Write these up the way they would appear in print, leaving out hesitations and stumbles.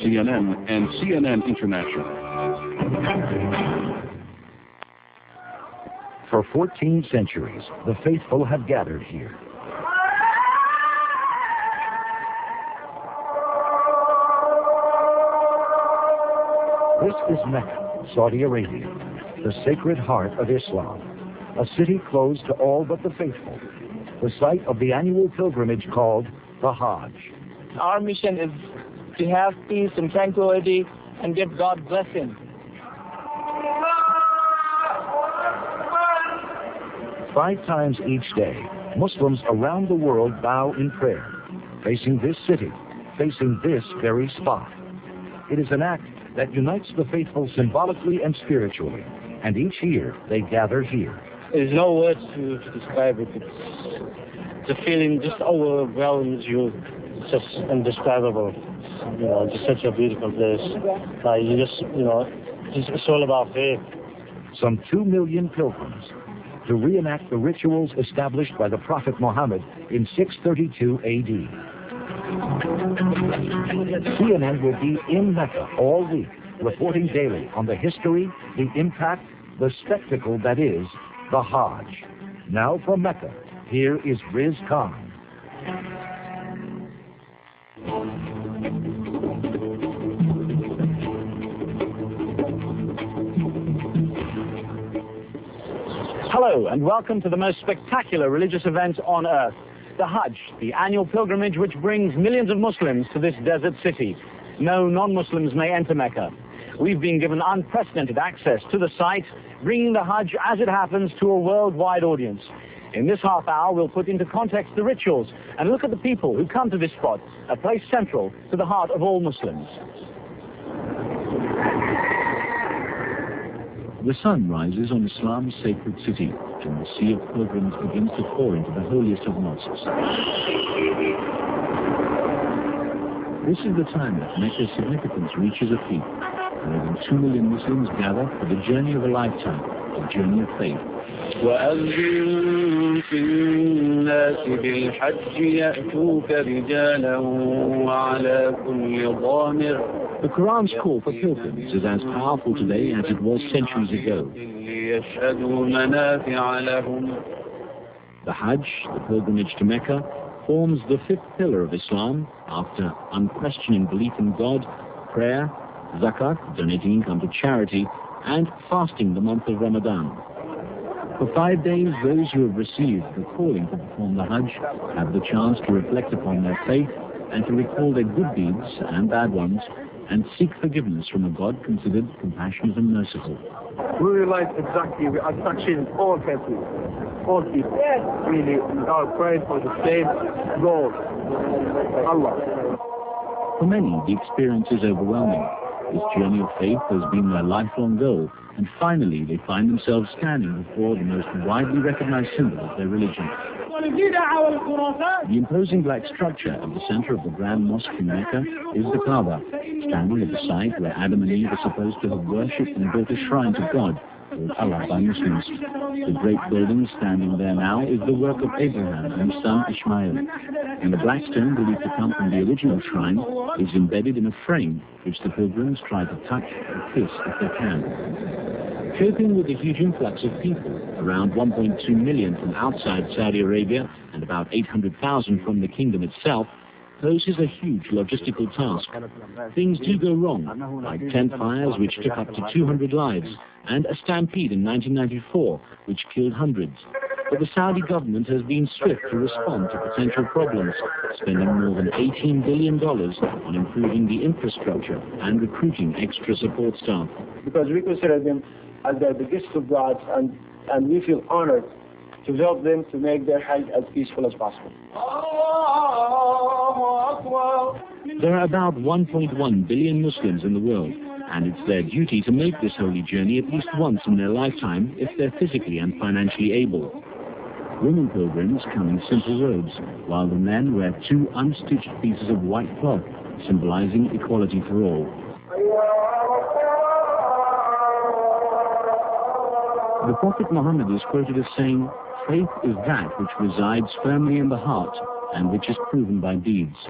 CNN, and CNN International. For 14 centuries, the faithful have gathered here. This is Mecca, Saudi Arabia, the sacred heart of Islam, a city closed to all but the faithful, the site of the annual pilgrimage called the Hajj. Our mission is to have peace and tranquility and give God blessing. 5 times each day, Muslims around the world bow in prayer, facing this city, facing this very spot. It is an act that unites the faithful symbolically and spiritually, and each year they gather here. There's no words to describe it. It's a feeling just overwhelms you. It's just indescribable. Just such a beautiful place. It's all about faith. Some 2 million pilgrims to reenact the rituals established by the Prophet Muhammad in 632 AD. CNN will be in Mecca all week, reporting daily on the history, the impact, the spectacle that is the Hajj. Now from Mecca, here is Riz Khan. Hello and welcome to the most spectacular religious event on earth, the Hajj, the annual pilgrimage which brings millions of Muslims to this desert city. No non-Muslims may enter Mecca. We've been given unprecedented access to the site, bringing the Hajj as it happens to a worldwide audience. In this half hour, we'll put into context the rituals and look at the people who come to this spot, a place central to the heart of all Muslims. The sun rises on Islam's sacred city, and the sea of pilgrims begins to pour into the holiest of mosques. This is the time that Mecca's significance reaches a peak. More than 2 million Muslims gather for the journey of a lifetime, a journey of faith. وأذن في الناس بالحج يأتوك رجالا وعلى كل ضامر. The Quran's call for pilgrims is as powerful today as it was centuries ago. The Hajj, the pilgrimage to Mecca, forms the 5th pillar of Islam after unquestioning belief in God, prayer, zakat, donating income to charity, and fasting the month of Ramadan. For 5 days, those who have received the calling to perform the Hajj have the chance to reflect upon their faith and to recall their good deeds and bad ones and seek forgiveness from a God considered compassionate and merciful. We realize exactly we are touching all countries, all people. Really, we are praying for the same goal, Allah. For many, the experience is overwhelming. This journey of faith has been their lifelong goal, and finally they find themselves standing before the most widely recognized symbol of their religion. The imposing black structure at the center of the Grand Mosque in Mecca is the Kaaba, standing at the site where Adam and Eve are supposed to have worshipped and built a shrine to God, called Allah by Muslims. The great building standing there now is the work of Abraham and his son Ishmael, and the black stone believed to come from the original shrine is embedded in a frame which the pilgrims try to touch or kiss if they can. Coping with the huge influx of people, around 1.2 million from outside Saudi Arabia and about 800,000 from the kingdom itself, poses a huge logistical task. Things do go wrong, like tent fires which took up to 200 lives, and a stampede in 1994 which killed hundreds. But the Saudi government has been swift to respond to potential problems, spending more than $18 billion on improving the infrastructure and recruiting extra support staff. Because we consider them as the gifts of God, and we feel honored to help them to make their Hajj as peaceful as possible. There are about 1.1 billion Muslims in the world, and it's their duty to make this holy journey at least once in their lifetime if they're physically and financially able. Women pilgrims come in simple robes, while the men wear 2 unstitched pieces of white cloth, symbolizing equality for all. The Prophet Muhammad is quoted as saying, "Faith is that which resides firmly in the heart and which is proven by deeds."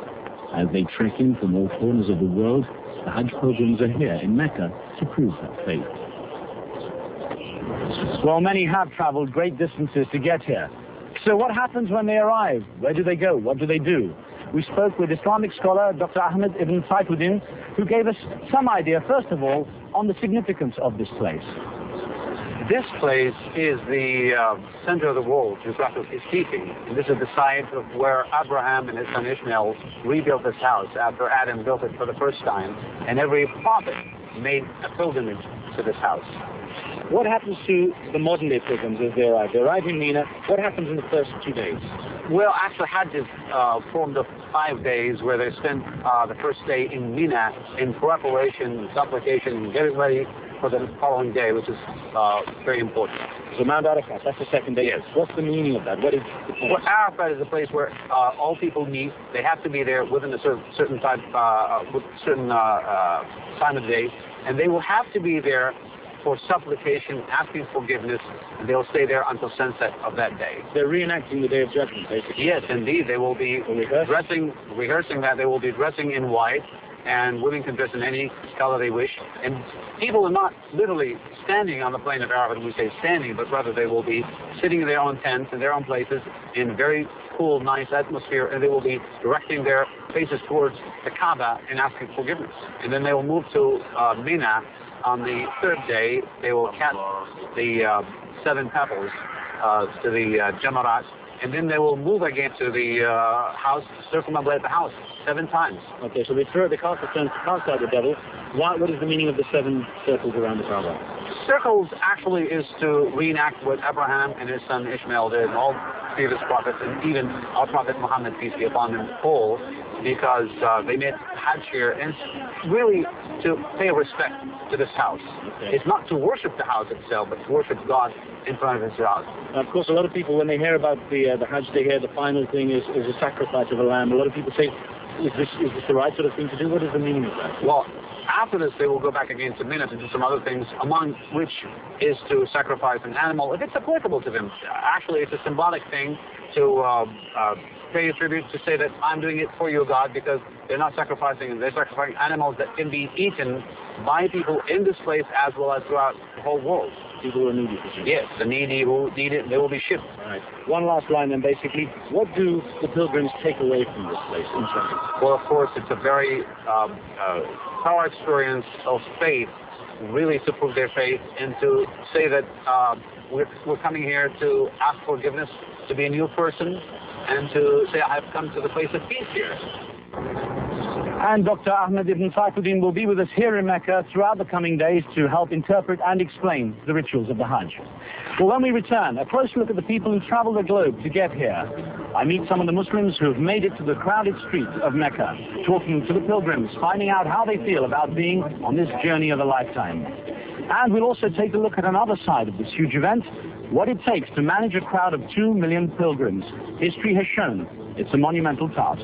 As they trek in from all corners of the world, The Hajj pilgrims are here in Mecca to prove that faith. Well, many have traveled great distances to get here. So what happens when they arrive? Where do they go? What do they do? We spoke with Islamic scholar Dr. Ahmed ibn Saifuddin, who gave us some idea, first of all, on the significance of this place. This place is the center of the world, geographically speaking. And this is the site of where Abraham and his son Ishmael rebuilt this house after Adam built it for the first time. And every prophet made a pilgrimage to this house. What happens to the modern-day pilgrims as they arrive? They arrive in Mina. What happens in the first 2 days? Well, actually, Hajj is formed of 5 days where they spend the first day in Mina in preparation, supplication, and getting ready for the following day, which is very important. So Mount Arafat, that's the second day. Yes. What's the meaning of that? What is the point? Well, Arafat is a place where all people meet. They have to be there within a certain time of the day, and they will have to be there for supplication, asking forgiveness, and they'll stay there until sunset of that day. They're reenacting the Day of Judgment, basically. Yes, indeed. They will be rehearsing that. They will be dressing in white, and women can dress in any color they wish. And people are not literally standing on the plain of Arafat when we say standing, but rather they will be sitting in their own tents, in their own places, in very cool, nice atmosphere, and they will be directing their faces towards the Kaaba and asking forgiveness. And then they will move to Mina. On the third day, they will cast the 7 pebbles to the Jamarat, and then they will move again to the house, circumambulate the house 7 times. Okay, so they cast the stones to cast out the devil. What is the meaning of the 7 circles around the Kaaba? Circles actually is to reenact what Abraham and his son Ishmael did, and all previous prophets, and even our Prophet Muhammad, peace be upon him, all, because they made Hajj here, and it's really to pay respect to this house. Okay. It's not to worship the house itself, but to worship God in front of his house. Of course, a lot of people, when they hear about the Hajj, they hear the final thing is a sacrifice of a lamb. A lot of people say, is this the right sort of thing to do? What is the meaning of that? Well, after this, they will go back again to Mina to do some other things, among which is to sacrifice an animal, if it's applicable to them. Actually, it's a symbolic thing to pay a tribute, to say that I'm doing it for you, God, because they're not sacrificing, they're sacrificing animals that can be eaten by people in this place as well as throughout the whole world. People who are needy. Yes, the needy who need it, they will be shipped. All right. One last line then, basically. What do the pilgrims take away from this place? Well, of course, it's a very power experience of faith, really to prove their faith and to say that we're coming here to ask forgiveness, to be a new person, and to say I've come to the place of peace here. And Dr. Ahmed ibn Saifuddin will be with us here in Mecca throughout the coming days to help interpret and explain the rituals of the Hajj. Well, when we return, a close look at the people who travel the globe to get here. I meet some of the Muslims who have made it to the crowded streets of Mecca, talking to the pilgrims, finding out how they feel about being on this journey of a lifetime. And we'll also take a look at another side of this huge event, what it takes to manage a crowd of 2 million pilgrims. History has shown it's a monumental task.